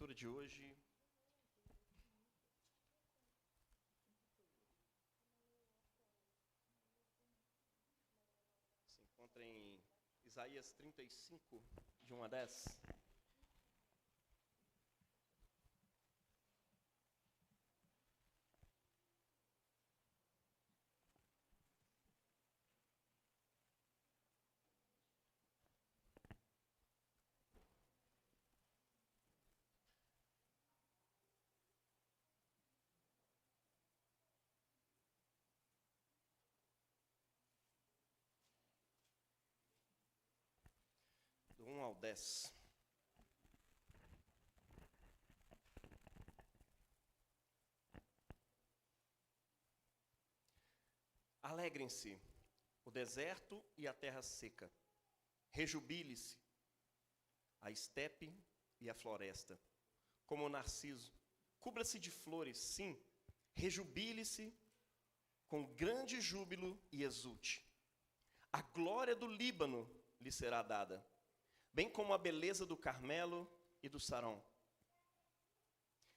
leitura de hoje se encontra em Isaías 35, de 1 a 10. Do 1 ao 10. Alegrem-se o deserto e a terra seca. Rejubile-se a estepe e a floresta. Como o narciso, cubra-se de flores, sim, rejubile-se com grande júbilo e exulte. A glória do Líbano lhe será dada, bem como a beleza do Carmelo e do Sarão.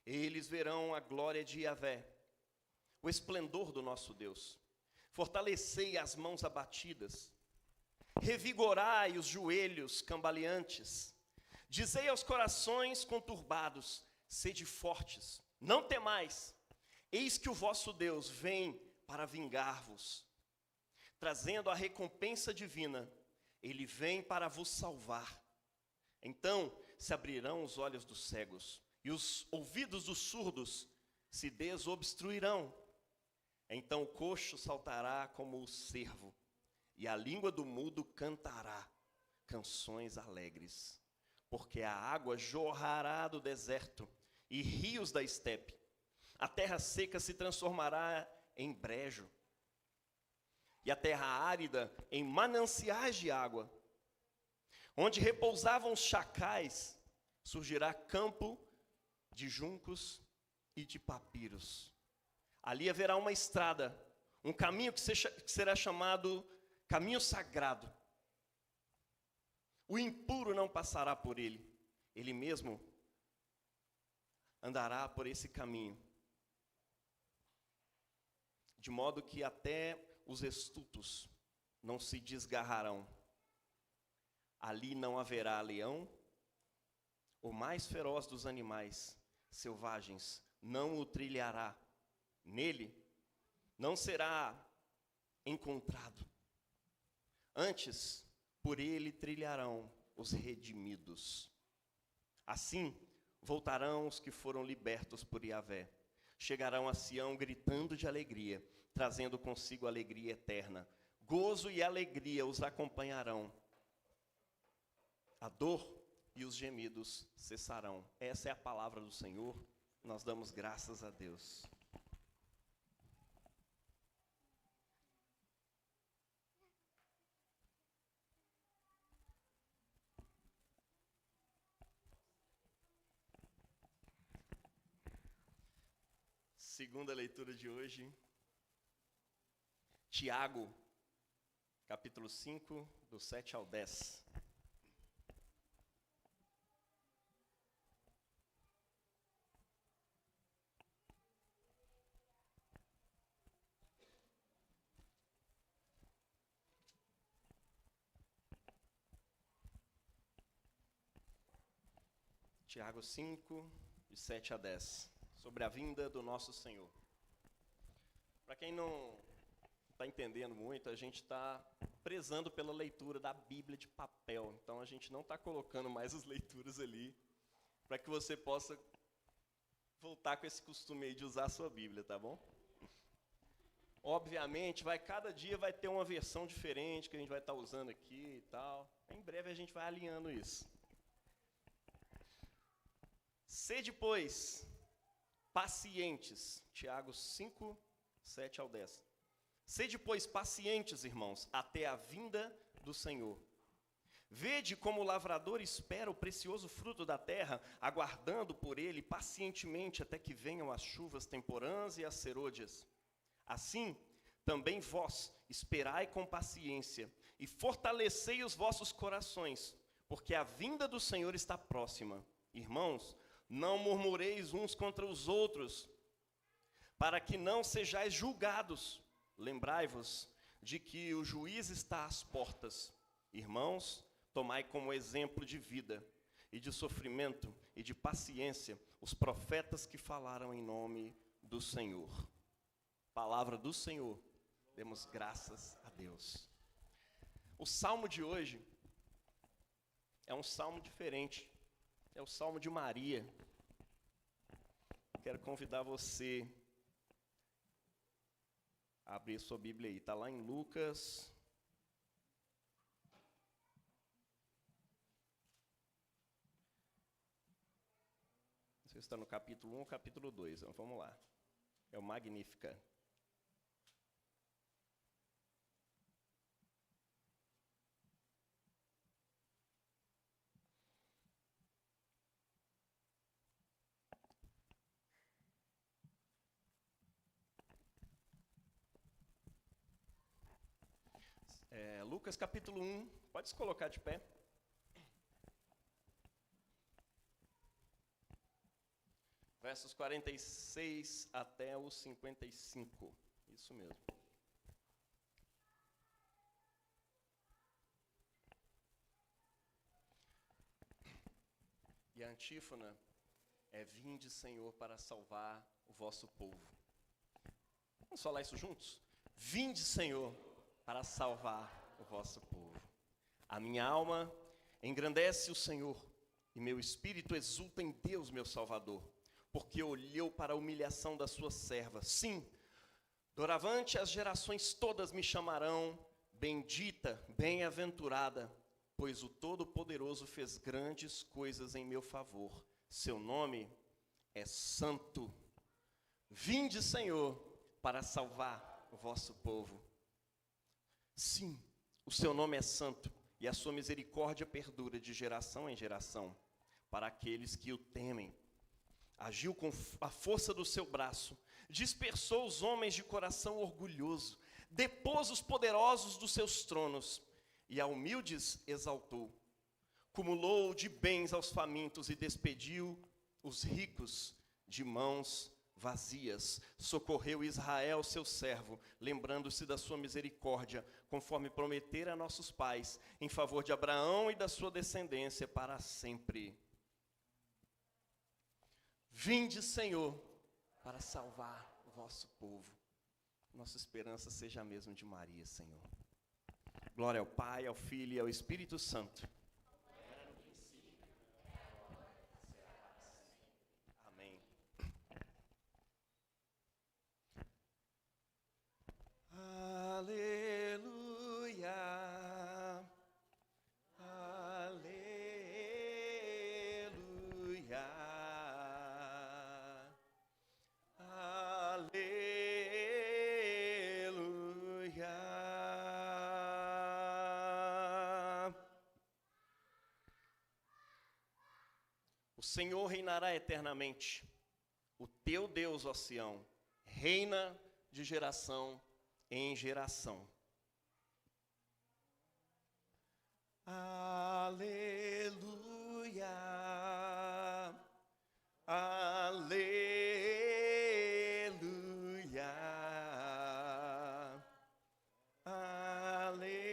Eles verão a glória de Yahvé, o esplendor do nosso Deus. Fortalecei as mãos abatidas, revigorai os joelhos cambaleantes. Dizei aos corações conturbados, sede fortes, não temais. Eis que o vosso Deus vem para vingar-vos. Trazendo a recompensa divina, ele vem para vos salvar. Então se abrirão os olhos dos cegos, e os ouvidos dos surdos se desobstruirão. Então o coxo saltará como o cervo, e a língua do mudo cantará canções alegres. Porque a água jorrará do deserto, e rios da estepe. A terra seca se transformará em brejo, e a terra árida em mananciais de água. Onde repousavam os chacais, surgirá campo de juncos e de papiros. Ali haverá uma estrada, um caminho que será chamado caminho sagrado. O impuro não passará por ele, ele mesmo andará por esse caminho. De modo que até os estutos não se desgarrarão. Ali não haverá leão, o mais feroz dos animais selvagens não o trilhará. Nele não será encontrado. Antes, por ele trilharão os redimidos. Assim, voltarão os que foram libertos por Yahvé. Chegarão a Sião gritando de alegria, trazendo consigo alegria eterna. Gozo e alegria os acompanharão. A dor e os gemidos cessarão. Essa é a palavra do Senhor. Nós damos graças a Deus. Segunda leitura de hoje, Tiago, capítulo 5, do 7 ao 10. Tiago 5, de 7 a 10, sobre a vinda do nosso Senhor. Para quem não está entendendo muito, a gente está prezando pela leitura da Bíblia de papel. Então, a gente não está colocando mais as leituras ali, para que você possa voltar com esse costume aí de usar a sua Bíblia, tá bom? Obviamente, cada dia vai ter uma versão diferente que a gente vai estar usando aqui e tal. Em breve a gente vai alinhando isso. Sede, pois, pacientes. Tiago 5, 7 ao 10. Sede, pois, pacientes, irmãos, até a vinda do Senhor. Vede como o lavrador espera o precioso fruto da terra, aguardando por ele pacientemente até que venham as chuvas temporãs e as serôdias. Assim, também vós esperai com paciência e fortalecei os vossos corações, porque a vinda do Senhor está próxima. Irmãos, Não murmureis uns contra os outros, para que não sejais julgados. Lembrai-vos de que o juiz está às portas. Irmãos, tomai como exemplo de vida e de sofrimento e de paciência os profetas que falaram em nome do Senhor. Palavra do Senhor, demos graças a Deus. O salmo de hoje é um salmo diferente, é o salmo de Maria. Quero convidar você a abrir sua Bíblia aí, está lá em Lucas. Você está no capítulo 1 ou capítulo 2, então vamos lá. É o Magnífica. Lucas capítulo 1, pode se colocar de pé. Versos 46 até os 55, isso mesmo. E a antífona é: vinde, Senhor, para salvar o vosso povo. Vamos falar isso juntos? Vinde, Senhor, para salvar o vosso povo. A minha alma engrandece o Senhor, e meu espírito exulta em Deus, meu Salvador, porque olhou para a humilhação da sua serva. Sim, doravante as gerações todas me chamarão bendita, bem-aventurada, pois o Todo-Poderoso fez grandes coisas em meu favor. Seu nome é santo. Vinde, Senhor, para salvar o vosso povo. Sim, o seu nome é santo, e a sua misericórdia perdura de geração em geração, para aqueles que o temem. Agiu com a força do seu braço, dispersou os homens de coração orgulhoso, depôs os poderosos dos seus tronos, e a humildes exaltou. Cumulou de bens aos famintos e despediu os ricos de mãos vazias. Socorreu Israel, seu servo, lembrando-se da sua misericórdia, conforme prometera a nossos pais, em favor de Abraão e da sua descendência para sempre. Vinde, Senhor, para salvar o vosso povo. Nossa esperança seja a mesma de Maria, Senhor. Glória ao Pai, ao Filho e ao Espírito Santo. Amém. Aleluia. Aleluia. O Senhor reinará eternamente. O teu Deus, ó Sião, reina de geração em geração. Aleluia. Aleluia. Aleluia.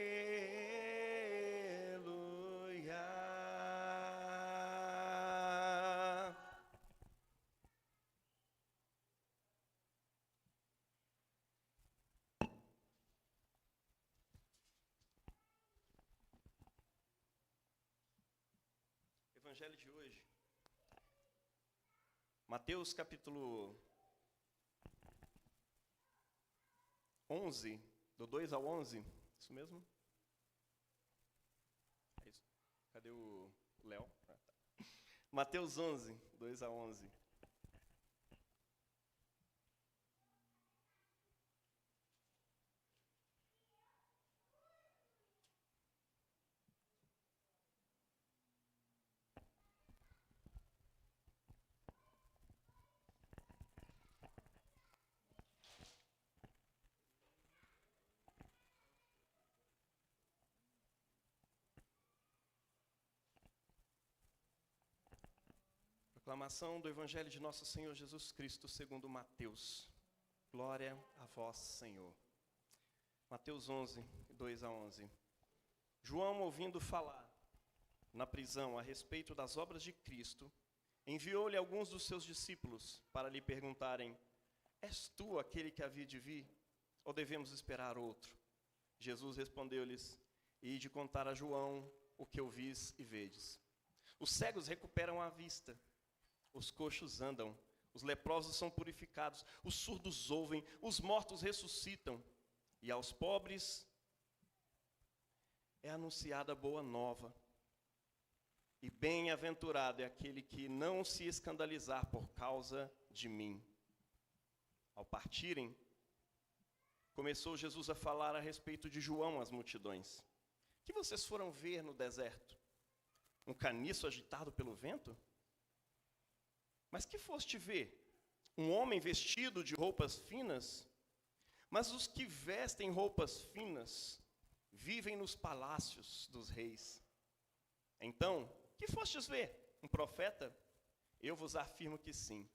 Evangelho de hoje, Mateus capítulo 11, do 2 ao 11, isso mesmo? É isso. Cadê o Léo? Ah, tá. Mateus 11, 2 a 11. Proclamação do Evangelho de Nosso Senhor Jesus Cristo segundo Mateus. Glória a vós, Senhor. Mateus 11, 2 a 11. João, ouvindo falar na prisão a respeito das obras de Cristo, enviou-lhe alguns dos seus discípulos para lhe perguntarem: És tu aquele que havia de vir, ou devemos esperar outro? Jesus respondeu-lhes: Ide contar a João o que ouvis e vedes. Os cegos recuperam a vista, os coxos andam, os leprosos são purificados, os surdos ouvem, os mortos ressuscitam, e aos pobres é anunciada a boa nova. E bem-aventurado é aquele que não se escandalizar por causa de mim. Ao partirem, começou Jesus a falar a respeito de João às multidões. Que vocês foram ver no deserto? Um caniço agitado pelo vento? Mas que foste ver? Um homem vestido de roupas finas? Mas os que vestem roupas finas vivem nos palácios dos reis. Então, que fostes ver? Um profeta? Eu vos afirmo que sim.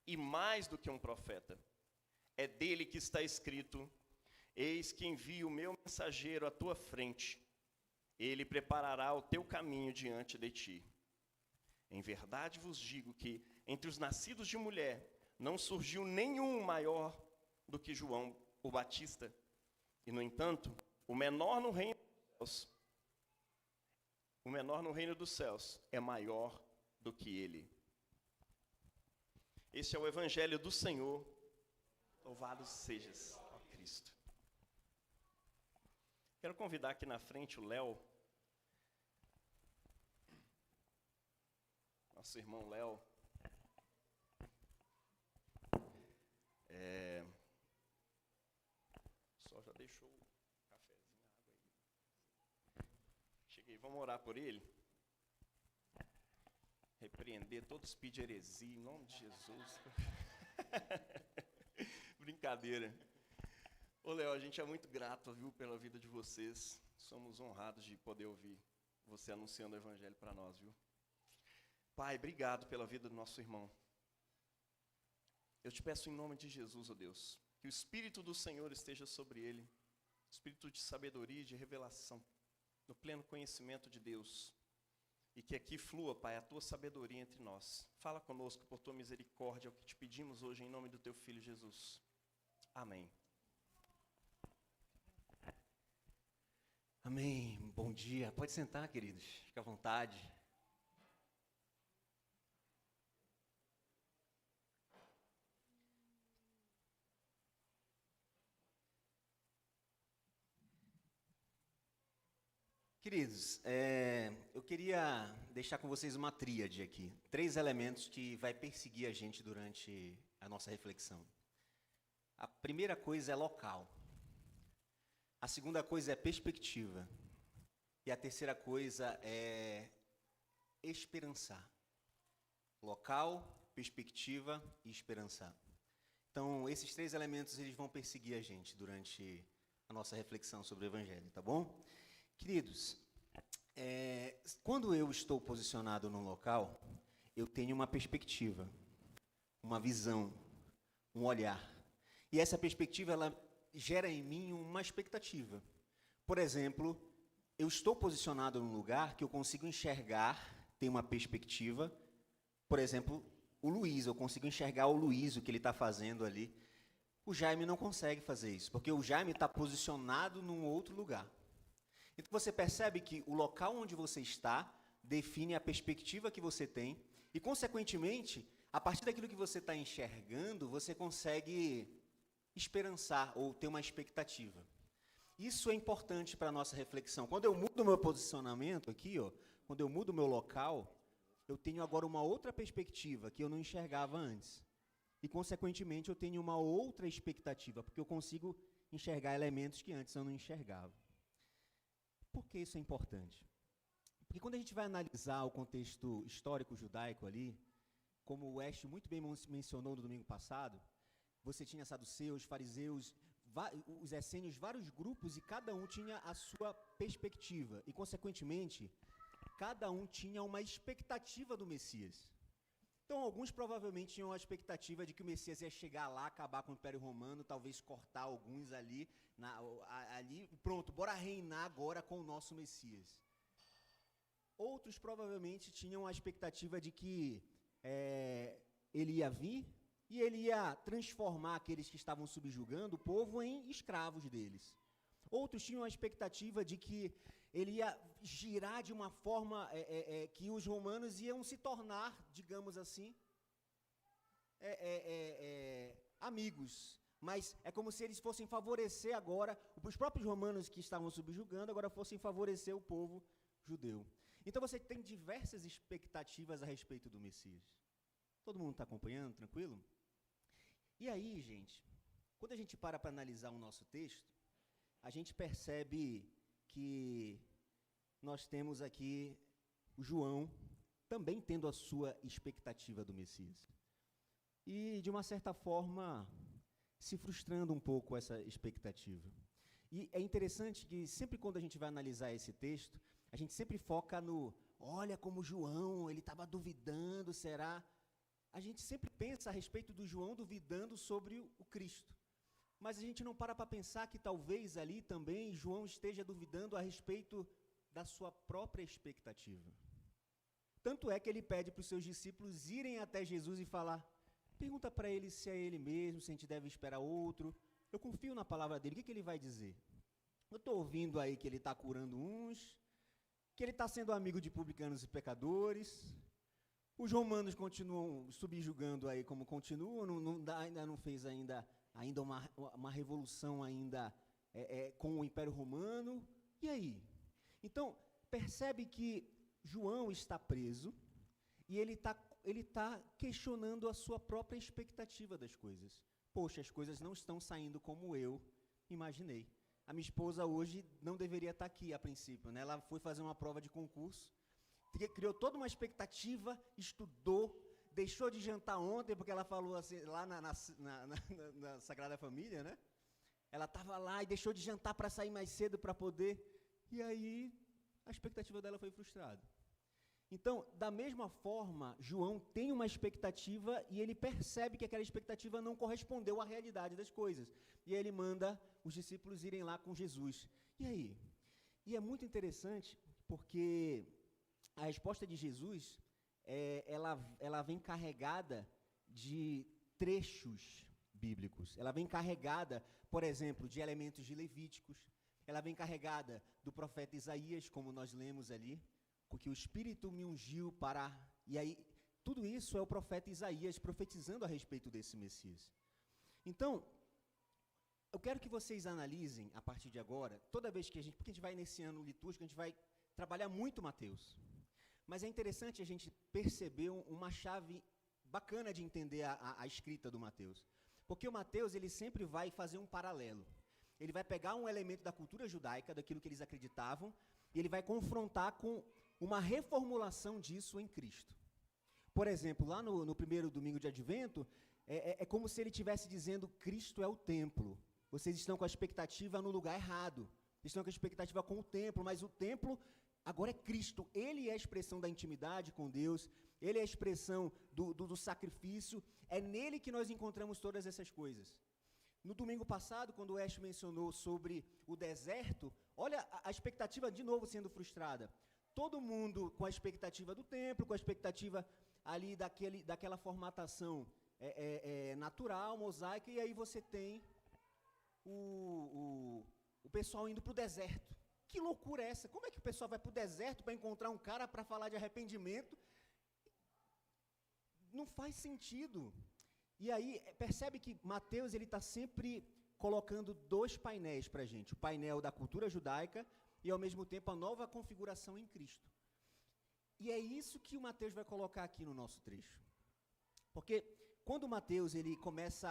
E mais do que um profeta. É dele que está escrito: Eis que envio o meu mensageiro à tua frente. Ele preparará o teu caminho diante de ti. Em verdade vos digo que entre os nascidos de mulher não surgiu nenhum maior do que João o Batista. E, no entanto, o menor no reino dos céus é maior do que ele. Este é o Evangelho do Senhor. Louvado sejas, ó Cristo. Quero convidar aqui na frente o Léo, nosso irmão Léo. Só já deixou o cafezinho, a água aí. Cheguei, vamos orar por ele. Repreender todo espírito de heresia, em nome de Jesus. Brincadeira. Ô, Léo, a gente é muito grato, viu, pela vida de vocês. Somos honrados de poder ouvir você anunciando o Evangelho para nós, viu? Pai, obrigado pela vida do nosso irmão. Eu te peço em nome de Jesus, ó Deus, que o Espírito do Senhor esteja sobre ele, Espírito de sabedoria e de revelação, no pleno conhecimento de Deus, e que aqui flua, Pai, a tua sabedoria entre nós. Fala conosco por tua misericórdia, é o que te pedimos hoje em nome do teu Filho Jesus. Amém. Amém. Bom dia. Pode sentar, queridos. Fique à vontade. Queridos, eu queria deixar com vocês uma tríade aqui. 3 elementos que vai perseguir a gente durante a nossa reflexão. A primeira coisa é local. A segunda coisa é perspectiva. E a terceira coisa é esperançar. Local, perspectiva e esperançar. Então, esses 3 elementos eles vão perseguir a gente durante a nossa reflexão sobre o Evangelho, tá bom? Queridos, quando eu estou posicionado num local, eu tenho uma perspectiva, uma visão, um olhar. E essa perspectiva, ela gera em mim uma expectativa. Por exemplo, eu estou posicionado num lugar que eu consigo enxergar, tem uma perspectiva. Por exemplo, o Luiz, eu consigo enxergar o Luiz, o que ele está fazendo ali. O Jaime não consegue fazer isso, porque o Jaime está posicionado num outro lugar. Então você percebe que o local onde você está define a perspectiva que você tem e, consequentemente, a partir daquilo que você está enxergando, você consegue esperançar ou ter uma expectativa. Isso é importante para a nossa reflexão. Quando eu mudo o meu posicionamento aqui, quando eu mudo o meu local, eu tenho agora uma outra perspectiva que eu não enxergava antes. E, consequentemente, eu tenho uma outra expectativa, porque eu consigo enxergar elementos que antes eu não enxergava. Por que isso é importante? Porque quando a gente vai analisar o contexto histórico judaico ali, como o West muito bem mencionou no domingo passado, você tinha saduceus, fariseus, os essênios, vários grupos, e cada um tinha a sua perspectiva. E, consequentemente, cada um tinha uma expectativa do Messias. Então, alguns provavelmente tinham a expectativa de que o Messias ia chegar lá, acabar com o Império Romano, talvez cortar alguns ali, pronto, bora reinar agora com o nosso Messias. Outros provavelmente tinham a expectativa de que ele ia vir e ele ia transformar aqueles que estavam subjugando o povo em escravos deles. Outros tinham a expectativa de que ele ia girar de uma forma que os romanos iam se tornar, digamos assim, amigos. Mas é como se eles fossem favorecer agora, os próprios romanos que estavam subjugando, agora fossem favorecer o povo judeu. Então você tem diversas expectativas a respeito do Messias. Todo mundo está acompanhando, tranquilo? E aí, gente, quando a gente para analisar o nosso texto, a gente percebe que nós temos aqui o João também tendo a sua expectativa do Messias. E, de uma certa forma, se frustrando um pouco essa expectativa. E é interessante que sempre quando a gente vai analisar esse texto, a gente sempre foca no, olha como João, ele estava duvidando, será? A gente sempre pensa a respeito do João duvidando sobre o Cristo. Mas a gente não para pensar que talvez ali também João esteja duvidando a respeito da sua própria expectativa. Tanto é que ele pede para os seus discípulos irem até Jesus e falar, pergunta para ele se é ele mesmo, se a gente deve esperar outro. Eu confio na palavra dele, o que ele vai dizer? Eu estou ouvindo aí que ele está curando uns, que ele está sendo amigo de publicanos e pecadores, os romanos continuam subjugando aí como continuam, ainda não fez ainda uma revolução ainda com o Império Romano, e aí? Então, percebe que João está preso e ele está questionando a sua própria expectativa das coisas. Poxa, as coisas não estão saindo como eu imaginei. A minha esposa hoje não deveria estar aqui a princípio, né? Ela foi fazer uma prova de concurso, criou toda uma expectativa, estudou, deixou de jantar ontem, porque ela falou assim, lá na Sagrada Família, né? Ela estava lá e deixou de jantar para sair mais cedo para poder, e aí a expectativa dela foi frustrada. Então, da mesma forma, João tem uma expectativa e ele percebe que aquela expectativa não correspondeu à realidade das coisas. E aí ele manda os discípulos irem lá com Jesus. E aí? E é muito interessante porque a resposta de Jesus, ela vem carregada de trechos bíblicos. Ela vem carregada, por exemplo, de elementos de Levíticos. Ela vem carregada do profeta Isaías, como nós lemos ali, porque o Espírito me ungiu para... E aí, tudo isso é o profeta Isaías profetizando a respeito desse Messias. Então, eu quero que vocês analisem, a partir de agora, toda vez que porque a gente vai nesse ano litúrgico, a gente vai trabalhar muito Mateus. Mas é interessante a gente perceber uma chave bacana de entender a escrita do Mateus. Porque o Mateus, ele sempre vai fazer um paralelo. Ele vai pegar um elemento da cultura judaica, daquilo que eles acreditavam, e ele vai confrontar com uma reformulação disso em Cristo. Por exemplo, lá no primeiro domingo de Advento, é como se ele estivesse dizendo, Cristo é o templo. Vocês estão com a expectativa no lugar errado. Estão com a expectativa com o templo, mas o templo agora é Cristo. Ele é a expressão da intimidade com Deus, ele é a expressão do sacrifício, é nele que nós encontramos todas essas coisas. No domingo passado, quando o Ash mencionou sobre o deserto, olha a expectativa de novo sendo frustrada. Todo mundo com a expectativa do templo, com a expectativa ali daquela formatação natural, mosaica, e aí você tem o pessoal indo para o deserto. Que loucura é essa? Como é que o pessoal vai para o deserto para encontrar um cara para falar de arrependimento? Não faz sentido. E aí, percebe que Mateus está sempre colocando dois painéis para a gente. O painel da cultura judaica e, ao mesmo tempo, a nova configuração em Cristo. E é isso que o Mateus vai colocar aqui no nosso trecho. Porque quando Mateus ele começa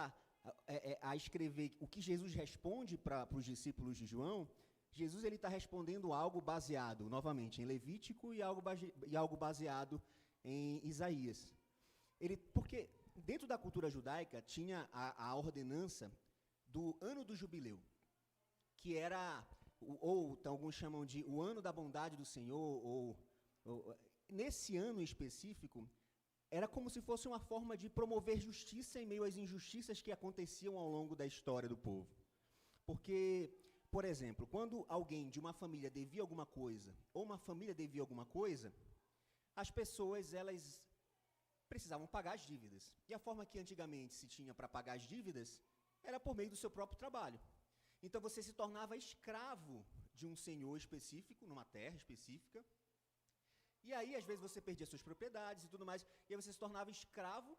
a escrever o que Jesus responde para os discípulos de João, Jesus está respondendo algo baseado, novamente, em Levítico e algo baseado em Isaías. Porque dentro da cultura judaica tinha a ordenança do ano do jubileu, que era, ou alguns chamam de o ano da bondade do Senhor, nesse ano específico, era como se fosse uma forma de promover justiça em meio às injustiças que aconteciam ao longo da história do povo. Porque, por exemplo, quando alguém de uma família devia alguma coisa, ou uma família devia alguma coisa, as pessoas, elas precisavam pagar as dívidas. E a forma que antigamente se tinha para pagar as dívidas era por meio do seu próprio trabalho. Então você se tornava escravo de um senhor específico, numa terra específica. E aí, às vezes, você perdia suas propriedades e tudo mais, e aí você se tornava escravo,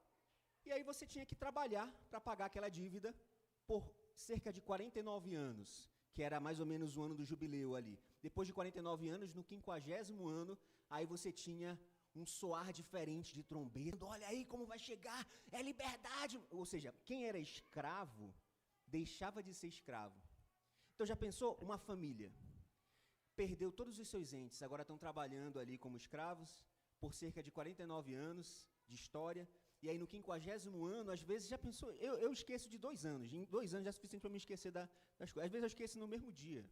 e aí você tinha que trabalhar para pagar aquela dívida por cerca de 49 anos, que era mais ou menos o ano do jubileu ali. Depois de 49 anos, no 50º ano, aí você tinha um soar diferente de trombeta. Olha aí como vai chegar, é liberdade. Ou seja, quem era escravo, deixava de ser escravo. Então já pensou? Uma família perdeu todos os seus entes, agora estão trabalhando ali como escravos, por cerca de 49 anos de história, e aí no 50º ano, às vezes, já pensou, eu esqueço de 2 anos, em 2 anos já é suficiente para me esquecer das coisas, às vezes eu esqueço no mesmo dia,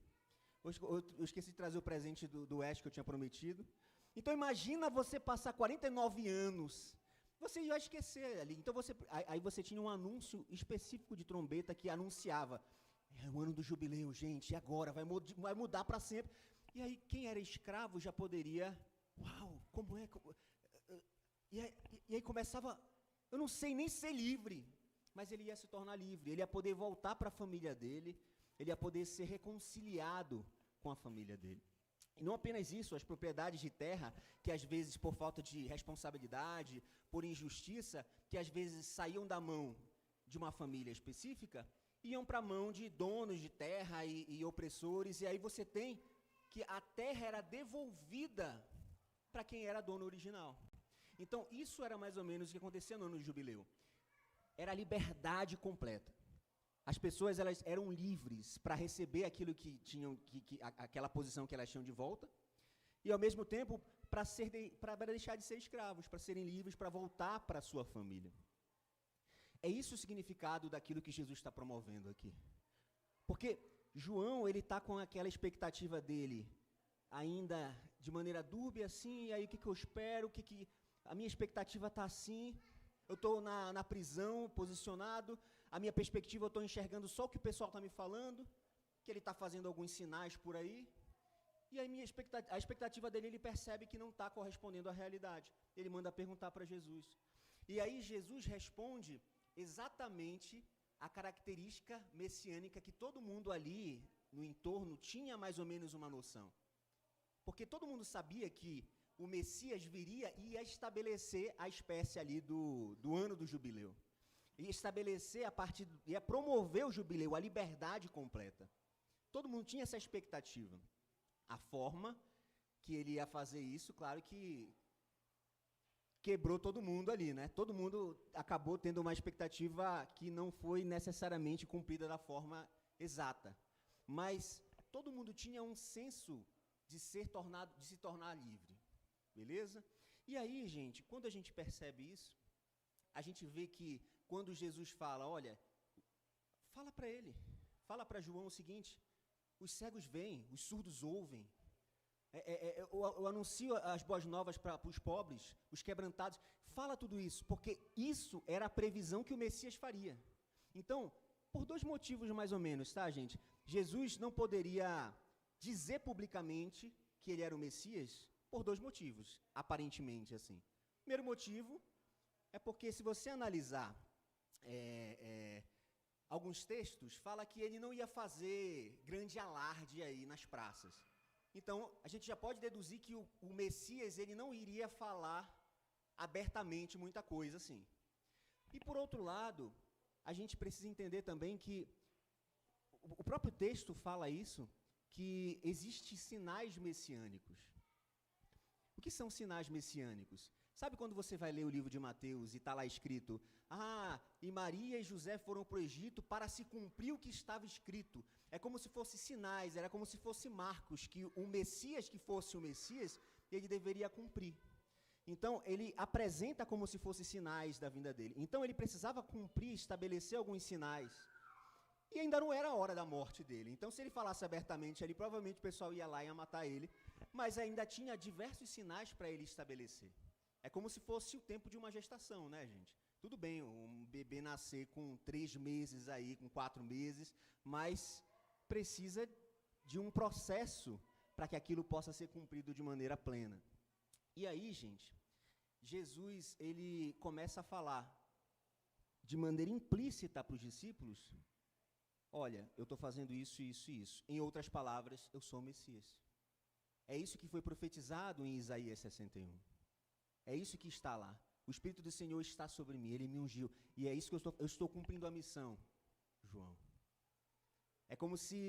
eu esqueci de trazer o presente do West que eu tinha prometido, então imagina você passar 49 anos, você ia esquecer ali, então aí você tinha um anúncio específico de trombeta que anunciava, é o ano do jubileu, gente, e agora, vai mudar para sempre. E aí, quem era escravo já poderia, uau, como é? E aí começava, eu não sei nem ser livre, mas ele ia se tornar livre, ele ia poder voltar para a família dele, ele ia poder ser reconciliado com a família dele. E não apenas isso, as propriedades de terra, que às vezes por falta de responsabilidade, por injustiça, que às vezes saíam da mão de uma família específica, iam para a mão de donos de terra e opressores, e aí você tem que a terra era devolvida para quem era dono original. Então, isso era mais ou menos o que acontecia no ano do jubileu. Era a liberdade completa. As pessoas, elas eram livres para receber aquilo que tinham, aquela posição que elas tinham de volta, e ao mesmo tempo para deixar de ser escravos, para serem livres, para voltar para a sua família. É isso o significado daquilo que Jesus está promovendo aqui. Porque João, ele está com aquela expectativa dele, ainda de maneira dúbia, assim, e aí o que eu espero, a minha expectativa está assim, eu estou na prisão, posicionado, a minha perspectiva, eu estou enxergando só o que o pessoal está me falando, que ele está fazendo alguns sinais por aí, e a expectativa dele, ele percebe que não está correspondendo à realidade. Ele manda perguntar para Jesus. E aí Jesus responde exatamente a característica messiânica que todo mundo ali no entorno tinha mais ou menos uma noção. Porque todo mundo sabia que o Messias viria e ia estabelecer a espécie ali do ano do jubileu. Ia estabelecer ia promover o jubileu, a liberdade completa. Todo mundo tinha essa expectativa. A forma que ele ia fazer isso, claro que quebrou todo mundo ali, né? Todo mundo acabou tendo uma expectativa que não foi necessariamente cumprida da forma exata. Mas todo mundo tinha um senso de se tornar livre. Beleza? E aí, gente, quando a gente percebe isso, a gente vê que quando Jesus fala, olha, fala para ele, fala para João o seguinte, os cegos veem, os surdos ouvem, eu anuncio as boas novas para os pobres, os quebrantados, fala tudo isso, porque isso era a previsão que o Messias faria. Então, por 2 motivos mais ou menos, tá, gente? Jesus não poderia dizer publicamente que ele era o Messias por 2 motivos, aparentemente assim. Primeiro motivo é porque se você analisar alguns textos, fala que ele não ia fazer grande alarde aí nas praças. Então, a gente já pode deduzir que o Messias, ele não iria falar abertamente muita coisa assim. E por outro lado, a gente precisa entender também que o próprio texto fala isso, que existem sinais messiânicos. O que são sinais messiânicos? Sabe quando você vai ler o livro de Mateus e está lá escrito, e Maria e José foram para o Egito para se cumprir o que estava escrito. É como se fossem sinais, era como se fosse marcos, que o Messias que fosse o Messias, ele deveria cumprir. Então, ele apresenta como se fossem sinais da vinda dele. Então, ele precisava cumprir, estabelecer alguns sinais. E ainda não era a hora da morte dele. Então, se ele falasse abertamente ali, provavelmente o pessoal ia lá e ia matar ele. Mas ainda tinha diversos sinais para ele estabelecer. É como se fosse o tempo de uma gestação, né, gente? Tudo bem, um bebê nascer com 3 meses aí, com 4 meses, mas precisa de um processo para que aquilo possa ser cumprido de maneira plena. E aí, gente, Jesus, ele começa a falar de maneira implícita para os discípulos, olha, eu estou fazendo isso, isso e isso. Em outras palavras, eu sou o Messias. É isso que foi profetizado em Isaías 61. É isso que está lá. O Espírito do Senhor está sobre mim, Ele me ungiu. E é isso que eu estou cumprindo a missão, João. É como se,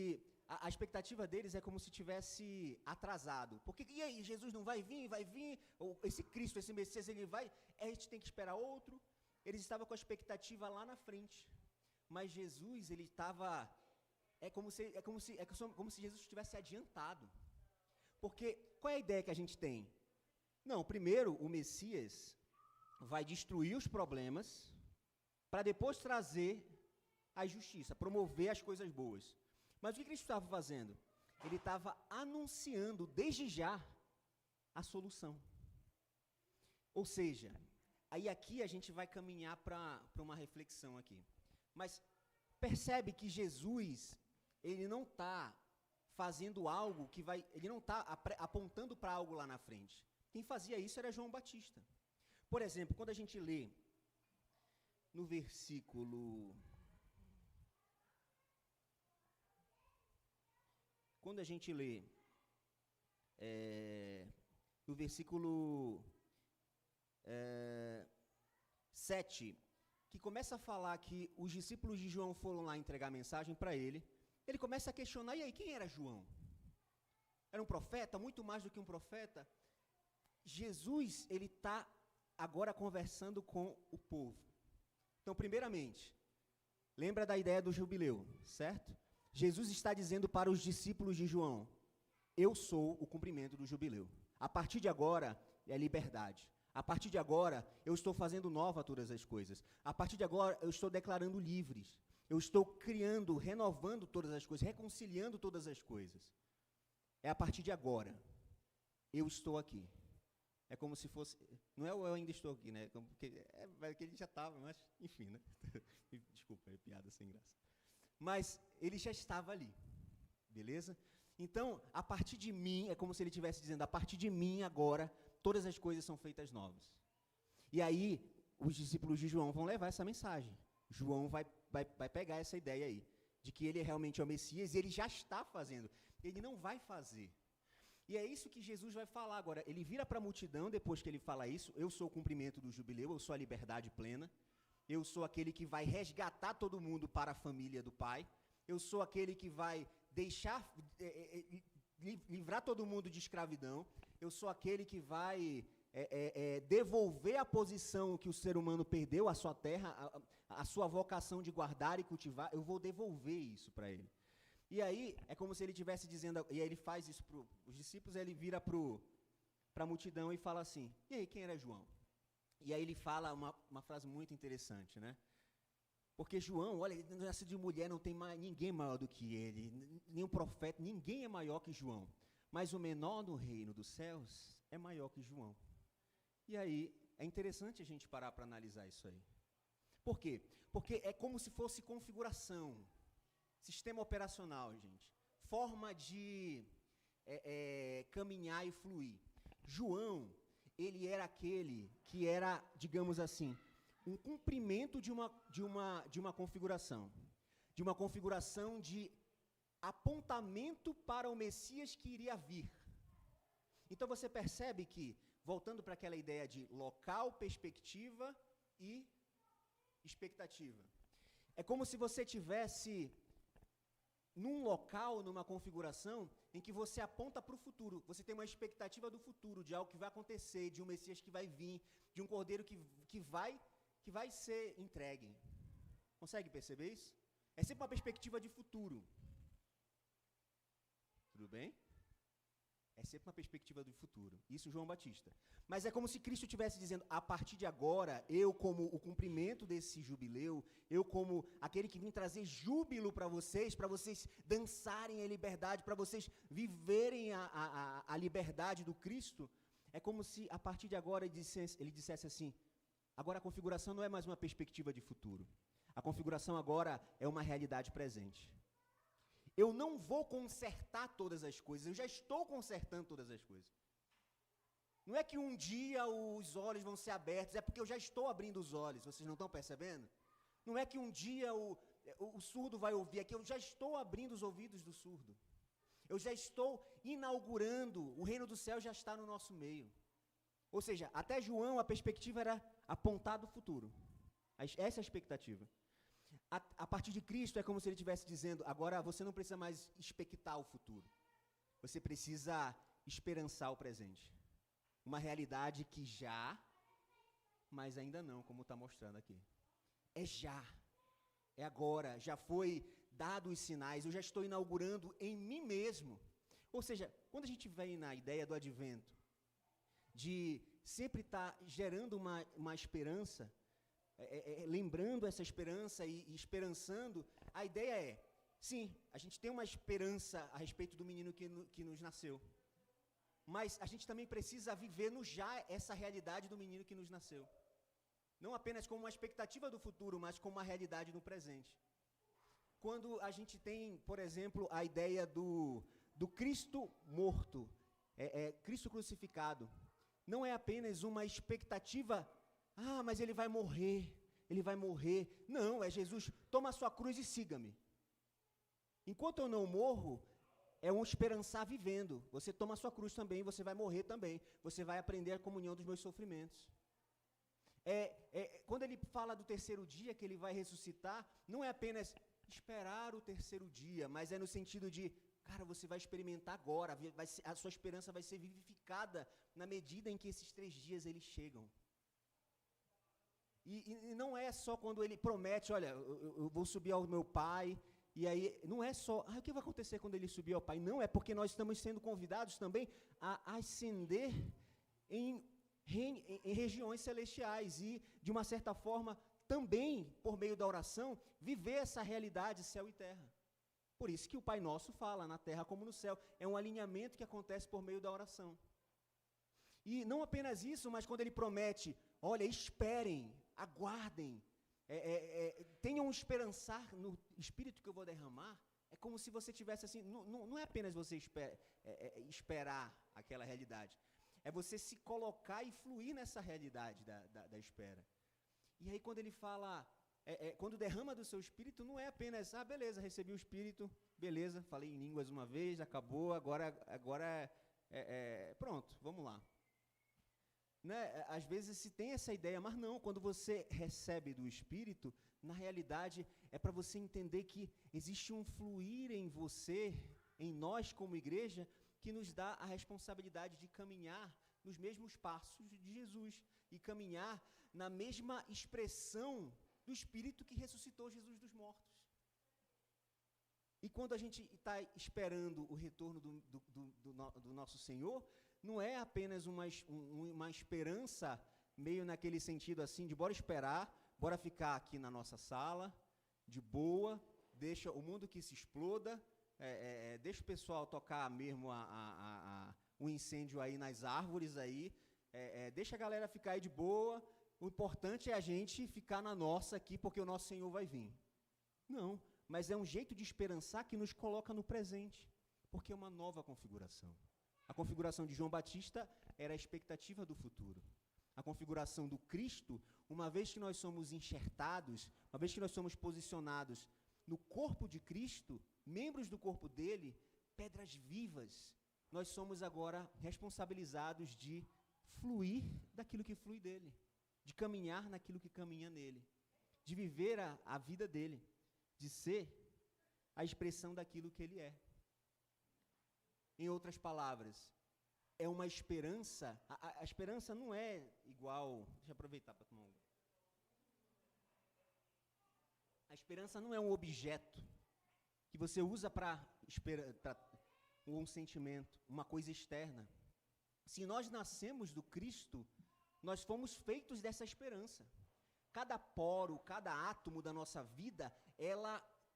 a expectativa deles é como se tivesse atrasado. Porque, e aí, Jesus não vai vir, ou esse Cristo, esse Messias, ele vai, a gente tem que esperar outro. Eles estavam com a expectativa lá na frente. Mas Jesus, ele estava, como se Jesus tivesse adiantado. Porque, qual é a ideia que a gente tem? Não, primeiro, o Messias vai destruir os problemas, para depois trazer a justiça, promover as coisas boas. Mas o que Cristo estava fazendo? Ele estava anunciando, desde já, a solução. Ou seja, aí aqui a gente vai caminhar para uma reflexão aqui. Mas percebe que Jesus, ele não está fazendo algo que vai, ele não está apontando para algo lá na frente. Quem fazia isso era João Batista. Por exemplo, quando a gente lê no versículo... Quando a gente lê no versículo 7, que começa a falar que os discípulos de João foram lá entregar a mensagem para ele, ele começa a questionar, e aí, quem era João? Era um profeta? Muito mais do que um profeta? Jesus, ele está agora conversando com o povo. Então, primeiramente, lembra da ideia do jubileu, certo? Jesus está dizendo para os discípulos de João, eu sou o cumprimento do jubileu. A partir de agora, é liberdade. A partir de agora, eu estou fazendo nova todas as coisas. A partir de agora, eu estou declarando livres. Eu estou criando, renovando todas as coisas, reconciliando todas as coisas. É a partir de agora. Eu estou aqui. É como se fosse... Não é o eu ainda estou aqui, né? Porque ele já estava, mas enfim, né? Desculpa, é piada sem graça. Mas ele já estava ali. Beleza? Então, a partir de mim, é como se ele estivesse dizendo, a partir de mim agora, todas as coisas são feitas novas. E aí, os discípulos de João vão levar essa mensagem. João vai pegar essa ideia aí, de que ele realmente é o Messias, e ele já está fazendo. Ele não vai fazer. E é isso que Jesus vai falar agora. Ele vira para a multidão, depois que ele fala isso, eu sou o cumprimento do jubileu, eu sou a liberdade plena, eu sou aquele que vai resgatar todo mundo para a família do Pai, eu sou aquele que vai deixar, livrar todo mundo de escravidão, eu sou aquele que vai devolver a posição que o ser humano perdeu, a sua terra, a sua vocação de guardar e cultivar, eu vou devolver isso para ele. E aí, é como se ele estivesse dizendo, e aí ele faz isso para os discípulos, aí ele vira para a multidão e fala assim, e aí, quem era João? E aí ele fala uma frase muito interessante, né? Porque João, olha, ele nasceu de mulher, não tem ninguém maior do que ele, nenhum profeta, ninguém é maior que João. Mas o menor no reino dos céus é maior que João. E aí, é interessante a gente parar para analisar isso aí. Por quê? Porque é como se fosse configuração, sistema operacional, gente. Forma de caminhar e fluir. João, ele era aquele que era, digamos assim, um cumprimento de uma configuração. De uma configuração de apontamento para o Messias que iria vir. Então você percebe que, voltando para aquela ideia de local, perspectiva e expectativa. É como se você tivesse num local, numa configuração, em que você aponta para o futuro. Você tem uma expectativa do futuro, de algo que vai acontecer, de um Messias que vai vir, de um cordeiro que vai ser entregue. Consegue perceber isso? É sempre uma perspectiva de futuro. Tudo bem? É sempre uma perspectiva do futuro. Isso João Batista. Mas é como se Cristo estivesse dizendo, a partir de agora, eu como o cumprimento desse jubileu, eu como aquele que vim trazer júbilo para vocês dançarem a liberdade, para vocês viverem a liberdade do Cristo, É como se, a partir de agora, ele dissesse assim, agora a configuração não é mais uma perspectiva de futuro. A configuração agora é uma realidade presente. Eu não vou consertar todas as coisas, eu já estou consertando todas as coisas. Não é que um dia os olhos vão ser abertos, é porque eu já estou abrindo os olhos, vocês não estão percebendo? Não é que um dia o surdo vai ouvir, é que eu já estou abrindo os ouvidos do surdo. Eu já estou inaugurando, o reino do céu já está no nosso meio. Ou seja, até João a perspectiva era apontar do futuro. Essa é a expectativa. A partir de Cristo é como se ele estivesse dizendo, agora você não precisa mais expectar o futuro. Você precisa esperançar o presente. Uma realidade que já, mas ainda não, como está mostrando aqui. É já, é agora, já foi dado os sinais, eu já estou inaugurando em mim mesmo. Ou seja, quando a gente vem na ideia do advento, de sempre estar gerando uma esperança, lembrando essa esperança e esperançando, a ideia é, sim, a gente tem uma esperança a respeito do menino que nos nasceu. Mas a gente também precisa viver no já essa realidade do menino que nos nasceu. Não apenas como uma expectativa do futuro, mas como uma realidade no presente. Quando a gente tem, por exemplo, a ideia do Cristo morto, Cristo crucificado, não é apenas uma expectativa, mas ele vai morrer. Não, é Jesus, toma a sua cruz e siga-me. Enquanto eu não morro, é um esperançar vivendo. Você toma a sua cruz também, você vai morrer também. Você vai aprender a comunhão dos meus sofrimentos. Quando ele fala do terceiro dia, que ele vai ressuscitar, não é apenas esperar o terceiro dia, mas é no sentido de, cara, você vai experimentar agora, a sua esperança vai ser vivificada na medida em que esses 3 dias eles chegam. E não é só quando ele promete, olha, eu vou subir ao meu Pai, e aí, não é só, o que vai acontecer quando ele subir ao Pai? Não, é porque nós estamos sendo convidados também a ascender em regiões celestiais e, de uma certa forma, também, por meio da oração, viver essa realidade céu e terra. Por isso que o Pai Nosso fala, na terra como no céu. É um alinhamento que acontece por meio da oração. E não apenas isso, mas quando ele promete, olha, esperem, aguardem, tenham um esperançar no Espírito que eu vou derramar, é como se você tivesse assim, não é apenas você esperar aquela realidade, é você se colocar e fluir nessa realidade da espera. E aí quando ele fala, quando derrama do seu Espírito, não é apenas, beleza, recebi o Espírito, beleza, falei em línguas uma vez, acabou, agora pronto, vamos lá. Né? Às vezes se tem essa ideia, mas não, quando você recebe do Espírito, na realidade é para você entender que existe um fluir em você, em nós como igreja, que nos dá a responsabilidade de caminhar nos mesmos passos de Jesus e caminhar na mesma expressão do Espírito que ressuscitou Jesus dos mortos. E quando a gente está esperando o retorno do nosso Senhor, não é apenas uma esperança meio naquele sentido assim, de bora esperar, bora ficar aqui na nossa sala, de boa, deixa o mundo que se exploda, deixa o pessoal tocar mesmo o incêndio aí nas árvores aí, deixa a galera ficar aí de boa, o importante é a gente ficar na nossa aqui, porque o nosso Senhor vai vir. Não, mas é um jeito de esperançar que nos coloca no presente, porque é uma nova configuração. A configuração de João Batista era a expectativa do futuro. A configuração do Cristo, uma vez que nós somos enxertados, uma vez que nós somos posicionados no corpo de Cristo, membros do corpo dele, pedras vivas, nós somos agora responsabilizados de fluir daquilo que flui dele, de caminhar naquilo que caminha nele, de viver a vida dele, de ser a expressão daquilo que ele é. Em outras palavras, é uma esperança, a esperança não é igual, deixa eu aproveitar para tomar um. A esperança não é um objeto que você usa para um sentimento, uma coisa externa. Se nós nascemos do Cristo, nós fomos feitos dessa esperança. Cada poro, cada átomo da nossa vida, ela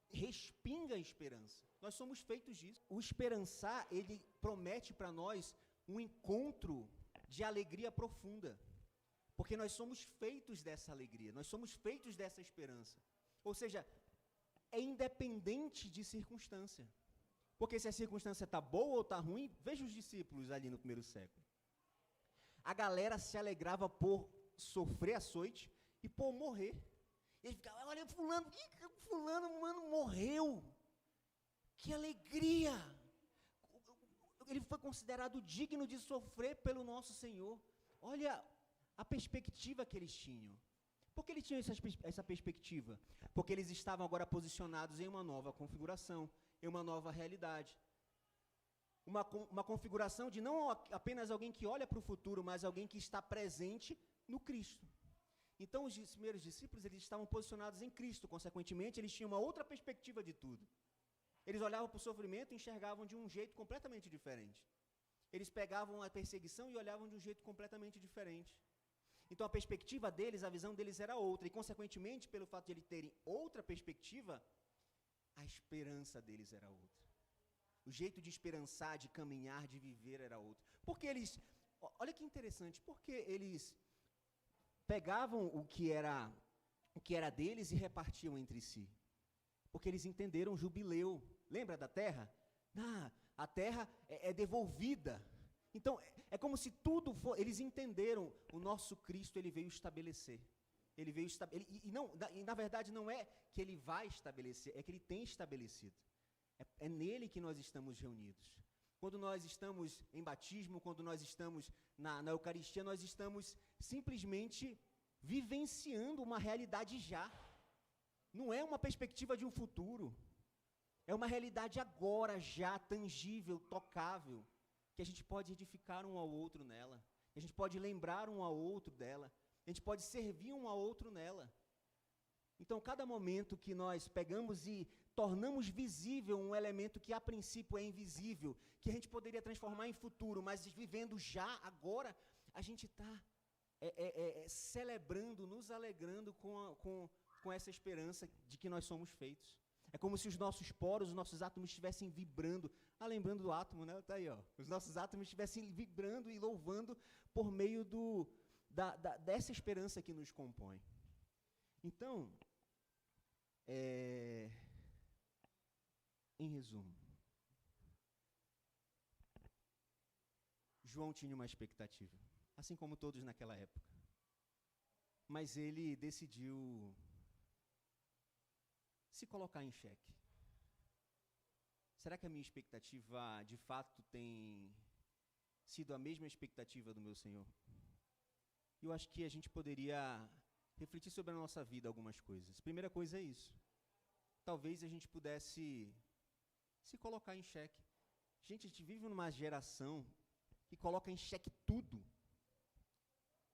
respinga a esperança. Nós somos feitos disso. O esperançar, ele promete para nós um encontro de alegria profunda. Porque nós somos feitos dessa alegria, nós somos feitos dessa esperança. Ou seja, é independente de circunstância. Porque se a circunstância está boa ou está ruim, veja os discípulos ali no primeiro século. A galera se alegrava por sofrer açoite e por morrer. E ele ficava, olha, fulano, mano, morreu. Que alegria! Ele foi considerado digno de sofrer pelo nosso Senhor. Olha a perspectiva que eles tinham. Por que eles tinham essa perspectiva? Porque eles estavam agora posicionados em uma nova configuração, em uma nova realidade. Uma configuração de não apenas alguém que olha para o futuro, mas alguém que está presente no Cristo. Então, os primeiros discípulos, eles estavam posicionados em Cristo, consequentemente, eles tinham uma outra perspectiva de tudo. Eles olhavam para o sofrimento e enxergavam de um jeito completamente diferente. Eles pegavam a perseguição e olhavam de um jeito completamente diferente. Então, a perspectiva deles, a visão deles era outra, e, consequentemente, pelo fato de eles terem outra perspectiva, a esperança deles era outra. O jeito de esperançar, de caminhar, de viver era outro. Porque eles, olha que interessante, porque eles pegavam o que era deles e repartiam entre si. Porque eles entenderam o jubileu. Lembra da terra? A terra é devolvida. Então, é como se tudo for, eles entenderam, o nosso Cristo, ele veio estabelecer. Ele veio e na verdade não é que ele vai estabelecer, é que ele tem estabelecido. É nele que nós estamos reunidos. Quando nós estamos em batismo, quando nós estamos na Eucaristia, nós estamos simplesmente vivenciando uma realidade já. Não é uma perspectiva de um futuro. É uma realidade agora, já, tangível, tocável, que a gente pode edificar um ao outro nela. A gente pode lembrar um ao outro dela. A gente pode servir um ao outro nela. Então, cada momento que nós pegamos e tornamos visível um elemento que a princípio é invisível, que a gente poderia transformar em futuro, mas vivendo já, agora, a gente está celebrando, nos alegrando com essa esperança de que nós somos feitos. É como se os nossos poros, os nossos átomos estivessem vibrando. Lembrando do átomo, né? Está aí, ó. Os nossos átomos estivessem vibrando e louvando por meio dessa esperança que nos compõe. Então, em resumo, João tinha uma expectativa, assim como todos naquela época. Mas ele decidiu se colocar em xeque. Será que a minha expectativa, de fato, tem sido a mesma expectativa do meu Senhor? Eu acho que a gente poderia refletir sobre a nossa vida algumas coisas. Primeira coisa é isso. Talvez a gente pudesse se colocar em xeque. Gente, a gente vive numa geração que coloca em xeque tudo,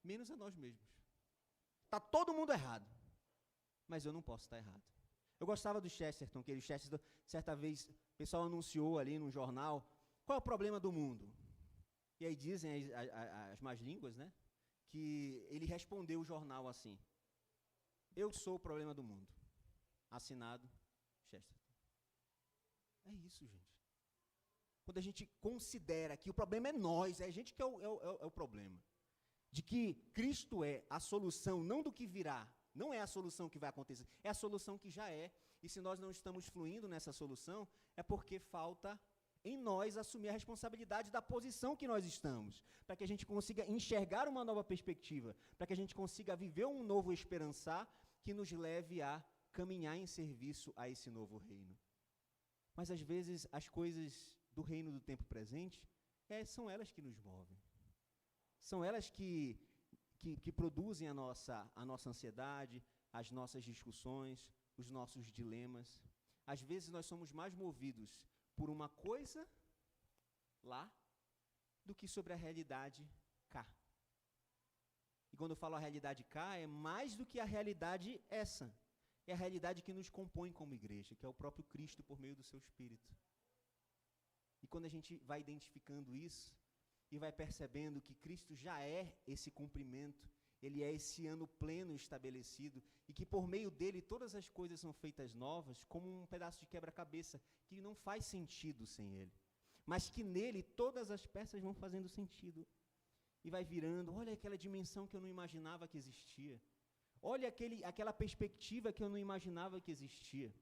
menos a nós mesmos. Está todo mundo errado, mas eu não posso estar errado. Eu gostava do Chesterton, certa vez, o pessoal anunciou ali no jornal, qual é o problema do mundo? E aí dizem as más línguas, né, que ele respondeu o jornal assim, eu sou o problema do mundo. Assinado, Chesterton. É isso, gente. Quando a gente considera que o problema é nós, é a gente que é o problema. De que Cristo é a solução, não do que virá, não é a solução que vai acontecer, é a solução que já é. E se nós não estamos fluindo nessa solução, é porque falta em nós assumir a responsabilidade da posição que nós estamos, para que a gente consiga enxergar uma nova perspectiva, para que a gente consiga viver um novo esperançar que nos leve a caminhar em serviço a esse novo reino. Mas às vezes as coisas do reino do tempo presente, são elas que nos movem. São elas que produzem a nossa ansiedade, as nossas discussões, os nossos dilemas. Às vezes nós somos mais movidos por uma coisa lá do que sobre a realidade cá. E quando eu falo a realidade cá, é mais do que a realidade essa. É a realidade que nos compõe como igreja, que é o próprio Cristo por meio do seu Espírito. E quando a gente vai identificando isso, e vai percebendo que Cristo já é esse cumprimento, Ele é esse ano pleno estabelecido, e que por meio dele todas as coisas são feitas novas, como um pedaço de quebra-cabeça, que não faz sentido sem ele, mas que nele todas as peças vão fazendo sentido. e vai virando, olha aquela dimensão que eu não imaginava que existia. Olha aquela perspectiva que eu não imaginava que existia.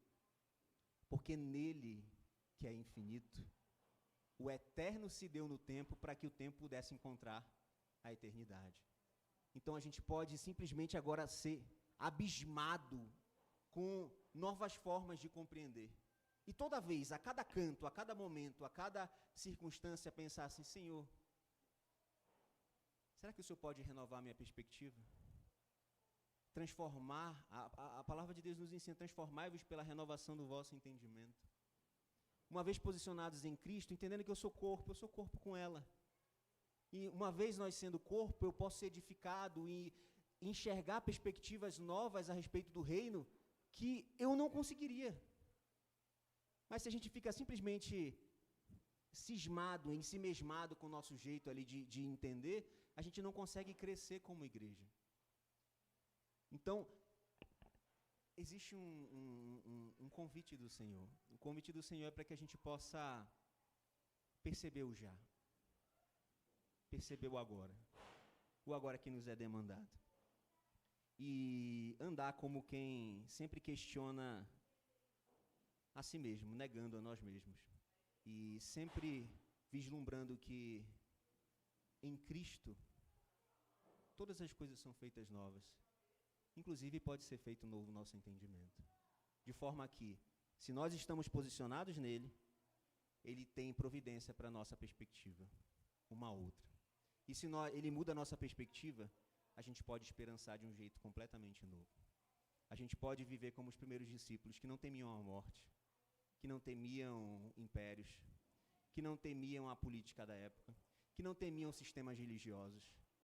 Porque nele, que é infinito, o eterno se deu no tempo para que o tempo pudesse encontrar a eternidade. Então a gente pode simplesmente agora ser abismado com novas formas de compreender. E toda vez, a cada canto, a cada momento, a cada circunstância, pensar assim, Senhor, será que o Senhor pode renovar a minha perspectiva? Transformar, a palavra de Deus nos ensina, transformai-vos pela renovação do vosso entendimento. Uma vez posicionados em Cristo, entendendo que eu sou corpo com ela. E uma vez nós sendo corpo, eu posso ser edificado e enxergar perspectivas novas a respeito do reino que eu não conseguiria. Mas se a gente fica simplesmente cismado, ensimesmado com o nosso jeito ali de entender, a gente não consegue crescer como igreja. Então, existe um convite do Senhor. O convite do Senhor é para que a gente possa perceber o já. Perceber o agora que nos é demandado. E andar como quem sempre questiona a si mesmo, negando a nós mesmos. E sempre vislumbrando que em Cristo todas as coisas são feitas novas. Inclusive pode ser feito novo o nosso entendimento. De forma que, se nós estamos posicionados nele, ele tem providência para a nossa perspectiva, uma outra. E se ele muda a nossa perspectiva, a gente pode esperançar de um jeito completamente novo. A gente pode viver como os primeiros discípulos, que não temiam a morte, que não temiam impérios, que não temiam a política da época, que não temiam sistemas religiosos,